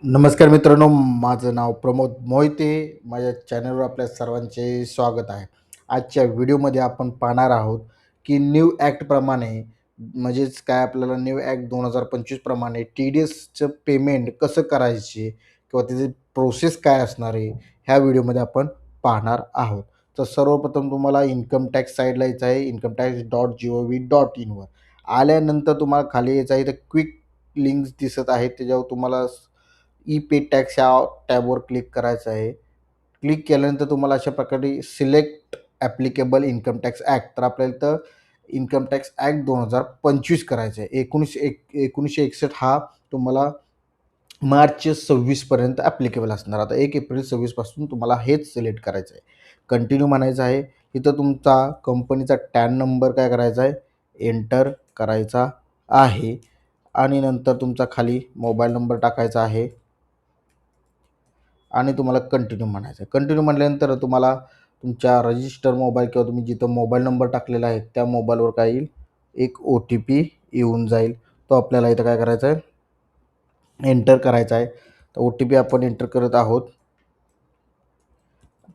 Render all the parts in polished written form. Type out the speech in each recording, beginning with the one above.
नमस्कार मित्रांनो, माझं नाव प्रमोद मोहिते. माझ्या चॅनलवर आपल्या सर्वांचे स्वागत आहे. आजच्या व्हिडिओमध्ये आपण पाहणार आहोत की न्यू ॲक्टप्रमाणे म्हणजेच काय आपल्याला न्यू ॲक्ट 2025 प्रमाणे टी-डी-एसचं पेमेंट कसं करायचे किंवा त्याची प्रोसेस काय असणार आहे, ह्या व्हिडिओमध्ये आपण पाहणार आहोत. तर सर्वप्रथम तुम्हाला इन्कम टॅक्स साईडला यायचं आहे. incometax.gov.in वर आल्यानंतर तुम्हाला खाली यायचं आहे. तर क्विक लिंक्स दिसत आहेत, त्याच्यावर तुम्हाला ई पे टॅक्स या टॅबवर क्लिक करायचं आहे. क्लिक केल्यानंतर तुम्हाला अशा प्रकारे select applicable income tax act, तर आपल्याला इथं इन्कम टॅक्स ॲक्ट 2025 करायचं आहे. 1961 हा तुम्हाला मार्च 26 पर्यंत ॲप्लिकेबल असणार. आता 1 एप्रिल 26 पासून तुम्हाला हेच सिलेक्ट करायचं आहे. कंटिन्यू म्हणायचं आहे. इथं तुमचा कंपनीचा टॅन नंबर काय करायचा आहे, एंटर करायचा आहे आणि नंतर तुमचा खाली मोबाईल नंबर टाकायचा आहे आणि तुम्हाला कंटिन्यू म्हणायचं आहे. कंटिन्यू म्हटल्यानंतर तुम्हाला तुमच्या रजिस्टर मोबाईल किंवा तुम्ही जिथं मोबाईल नंबर टाकलेला आहे त्या मोबाईलवर काय येईल, एक ओ-टी-पी येऊन जाईल. तो आपल्याला इथं काय करायचा आहे, एंटर करायचा आहे. तर ओ-टी-पी आपण एंटर करत आहोत.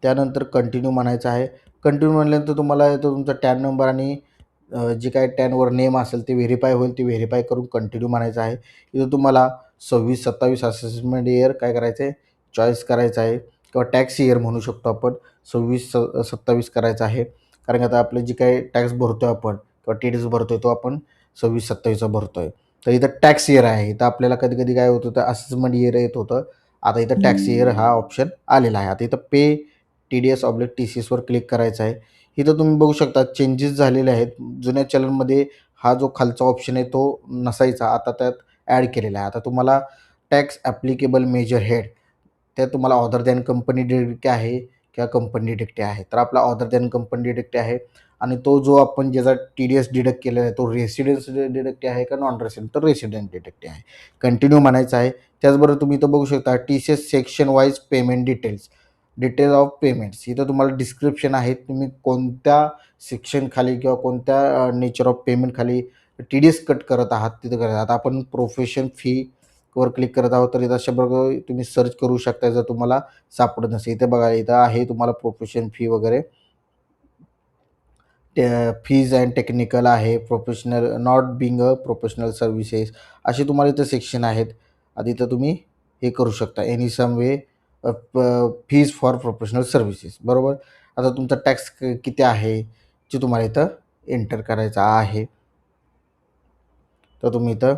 त्यानंतर कंटिन्यू म्हणायचं आहे. कंटिन्यू म्हटल्यानंतर तुम्हाला इथं तुमचा टॅन नंबर आणि जे काही टॅनवर नेम असेल ते व्हेरीफाय होईल. ते व्हेरीफाय करून कंटिन्यू म्हणायचं आहे. इथं तुम्हाला 26-27 असेसमेंट इयर काय करायचं आहे, चॉईस करायचं आहे किंवा टॅक्स इयर म्हणू शकतो आपण. 26-27 करायचं आहे. कारण की आता आपलं जे काही टॅक्स भरतो आहे आपण किंवा टी-डी-एस भरतो आहे तो आपण 26-27 भरतो आहे. तर इथं टॅक्स इयर आहे. इथं आपल्याला कधी-कधी काय होत होतं, असेसमेंट इयर येत होतं. आता इथं टॅक्स इयर हा ऑप्शन आलेला आहे. आता इथं पे टी-डी-एस/टी-सी-एसवर क्लिक करायचं आहे. इथं तुम्ही बघू शकता चेंजेस झालेले आहेत. जुन्या चलनमध्ये हा जो खालचा ऑप्शन आहे तो नसायचा. आता त्यात ॲड केलेला आहे. आता तुम्हाला टॅक्स ॲप्लिकेबल मेजर हेड, त्या तुम्हाला अदर दॅन कंपनी डिडक्ट आहे किंवा कंपनी डिडक्ट आहे. तर आपला अदर दॅन कंपनी डिडक्ट आहे आणि तो जो आपण ज्याचा टी-डी-एस डिडक्ट केलेला आहे तो रेसिडेन्स डिडक्ट आहे का नॉन रेसिडेंट, तर रेसिडेंट डिडक्ट आहे. कंटिन्यू म्हणायचं आहे. त्याचबरोबर तुम्ही इथं बघू शकता TCS section wise payment detail of payments. इथं तुम्हाला डिस्क्रिप्शन आहे. तुम्ही कोणत्या सेक्शन खाली किंवा कोणत्या नेचर ऑफ पेमेंट खाली टी-डी-एस कट करत आहात तिथं करत. आता आपण प्रोफेशन फी वर क्लिक करत आहोत. तर इथं अशा प्रकारे तुम्ही सर्च करू शकता जर तुम्हाला सापडत नसेल. इथे बघा, इथं आहे तुम्हाला प्रोफेशन फी वगैरे, फीज अँड टेक्निकल आहे, professional not being a professional services, असे तुम्हाला इथं सेक्शन आहेत. आता इथं तुम्ही हे करू शकता any sum way fees for professional services, बरोबर. आता तुमचा टॅक्स किती आहे जे तुम्हाला इथं एंटर करायचा आहे. तर तुम्ही इथं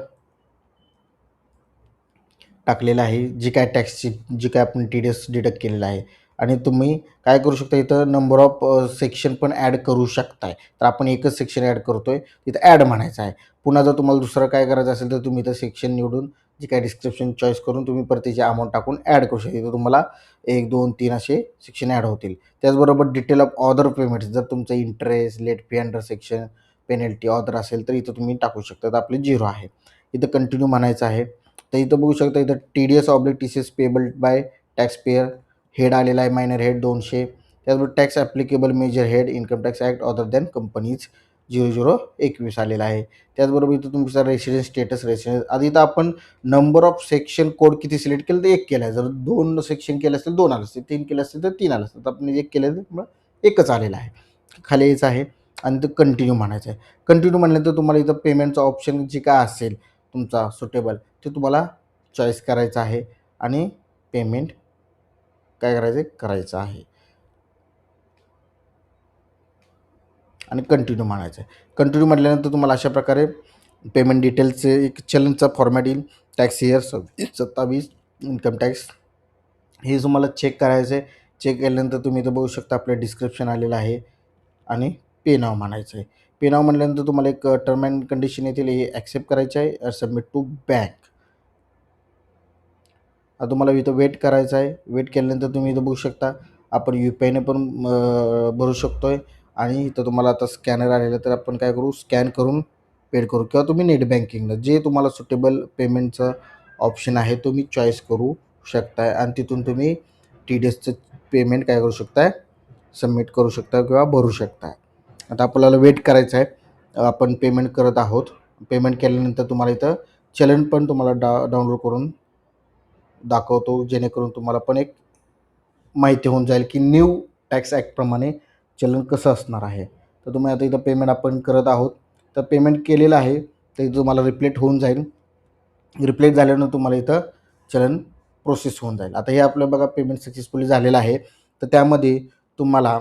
टाकलेलं आहे जी काय टॅक्सची, जी काय आपण टी-डी-एस डिडक्ट केलेला आहे. आणि तुम्ही काय करू शकता, इथं नंबर ऑफ सेक्शन पण ॲड करू शकताय. तर आपण एकच सेक्शन ॲड करतोय, तिथं ॲड म्हणायचं आहे. पुन्हा जर तुम्हाला दुसरं काय करायचं असेल तर तुम्ही इथं सेक्शन निवडून जे काही डिस्क्रिप्शन चॉईस करून तुम्ही परत त्याची अमाऊंट टाकून ॲड करू शकता. इथं तुम्हाला 1, 2, 3 असे सेक्शन ॲड होतील. त्याचबरोबर डिटेल ऑफ अदर पेमेंट्स, जर तुमचं interest, late fee under section, penalty other असेल तर इथं तुम्ही टाकू शकता. तर आपले 0 आहे. इथं कंटिन्यू म्हणायचं आहे. तर इथं बघू शकता, इथं TDS TCS payable by tax payer head आलेला आहे, मायनर हेड 200. त्याचबरोबर tax applicable major head income tax act other than companies 0021 आलेला आहे. त्याचबरोबर इथं तुमचा रेसिडेन्स स्टेटस रेसिडेन्स. आता इथं आपण नंबर ऑफ सेक्शन कोड किती सिलेक्ट केलं तर 1 केला आहे. जर 2 सेक्शन केले असतील 2 आलं असतील, 3 केले असतील तर 3 आलं असतील. तर आपण 1 केलं तर मग 1च आलेला आहे. खाली यायचं आहे आणि ते कंटिन्यू म्हणायचं आहे. कंटिन्यू म्हटल्यानंतर तुम्हाला इथं पेमेंटचा ऑप्शन जे काय असेल तुमचा सुटेबल ते तुम्हाला चॉईस करायचं आहे आणि पेमेंट काय करायचं आहे, करायचं आहे आणि कंटिन्यू म्हणायचं आहे. कंटिन्यू म्हटल्यानंतर तुम्हाला अशा प्रकारे पेमेंट डिटेल्सचे एक चलनचा फॉर्मॅट येईल. टॅक्स इयर 26-27 इन्कम टॅक्स हे तुम्हाला चेक करायचं आहे. चेक केल्यानंतर तुम्ही इथं बघू शकता आपलं डिस्क्रिप्शन आलेलं आहे आणि पे नाव म्हणायचं आहे. पे नाव म्हटल्यानंतर तुम्हाला एक टर्म अँड कंडिशन येतील, हे ॲक्सेप्ट करायचं आहे. Submit to bank. आता तुम्हाला इथं वेट करायचं आहे. वेट केल्यानंतर तुम्ही इथं बघू शकता आपण यू-पी-आयने पण भरू शकतो आहे आणि इथं तुम्हाला आता स्कॅनर आलेलं तर आपण काय करू, स्कॅन करून पेड करू किंवा तुम्ही नेट बँकिंगनं जे तुम्हाला सुटेबल पेमेंटचं ऑप्शन आहे तुम्ही चॉईस करू शकताय आणि तिथून तुम्ही टी-डी-एसचं पेमेंट काय करू शकताय, सबमिट करू शकता किंवा भरू शकता. आता आपल्याला वेट करायचं आहे. आपण पेमेंट करत आहोत. पेमेंट केल्यानंतर तुम्हाला इथं चलन पण तुम्हाला डाउनलोड करून दाखवतो, जेणेकरून तुम्हाला पण एक माहिती होऊन जाईल की न्यू टॅक्स ॲक्टप्रमाणे चलन कसं असणार आहे. तर तुम्ही आता इथं पेमेंट आपण करत आहोत. तर पेमेंट केलेलं आहे. तर इथं तुम्हाला रिफ्लेक्ट होऊन जाईल. रिफ्लेक्ट झाल्यानंतर तुम्हाला इथं चलन प्रोसेस होऊन जाईल. आता हे आपलं बघा पेमेंट सक्सेसफुली झालेलं आहे. तर त्यामध्ये तुम्हाला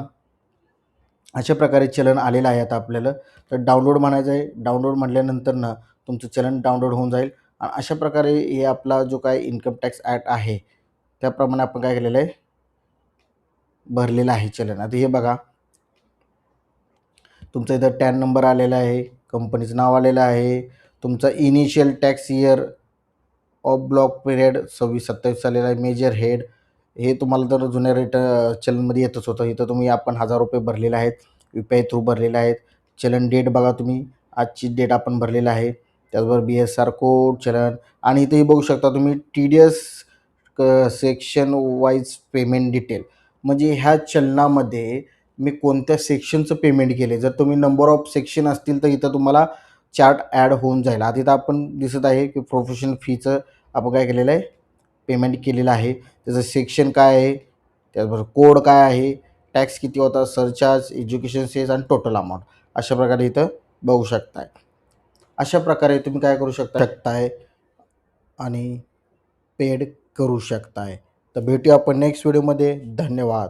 अशा प्रकारे चलन आलेलं आहे आता आपल्याला. तर डाउनलोड म्हणायचं आहे. डाउनलोड म्हटल्यानंतर ना तुमचं चलन डाउनलोड होऊन जाईल. अशा प्रकारे हे आपला जो काही इन्कम टॅक्स ॲक्ट आहे त्याप्रमाणे आपण काय केलेलं आहे, भरलेलं आहे चलन. आता हे बघा तुमचा इथं टॅन नंबर आलेला आहे, कंपनीचं नाव आलेलं आहे, तुमचा initial tax year of block period 26-27 आलेला आहे, मेजर हेड हे तुम्हाला तर जुन्या चलनमध्ये येतच होतं. इथं तुम्ही आपण ₹1000 भरलेले आहेत, यू-पी-आय थ्रू भरलेले आहेत. चलन डेट बघा तुम्ही, आजची डेट आपण भरलेलं आहे. त्याचबरोबर BSR कोड, चलन आणि इथेही बघू शकता तुम्ही TDS section wise payment detail. म्हणजे ह्या चलनामध्ये मी कोणत्या सेक्शनचं पेमेंट केले. जर तुम्ही नंबर ऑफ सेक्शन असतील तर इथं तुम्हाला चार्ट ॲड होऊन जाईल. आता इथं आपण दिसत आहे की प्रोफेशनल फीचं आपण काय केलेलं आहे, पेमेंट केलेलं आहे. त्याचं सेक्शन काय आहे, त्याचबरोबर कोड काय आहे, टॅक्स किती होता, सरचार्ज, एज्युकेशन सेस आणि टोटल अमाऊंट अशा प्रकारे इथं बघू शकताय. अशा प्रकारे तुम्ही काय करू शकताय आणि पेड करू शकताय. तर भेटूया आपण नेक्स्ट व्हिडिओमध्ये. धन्यवाद.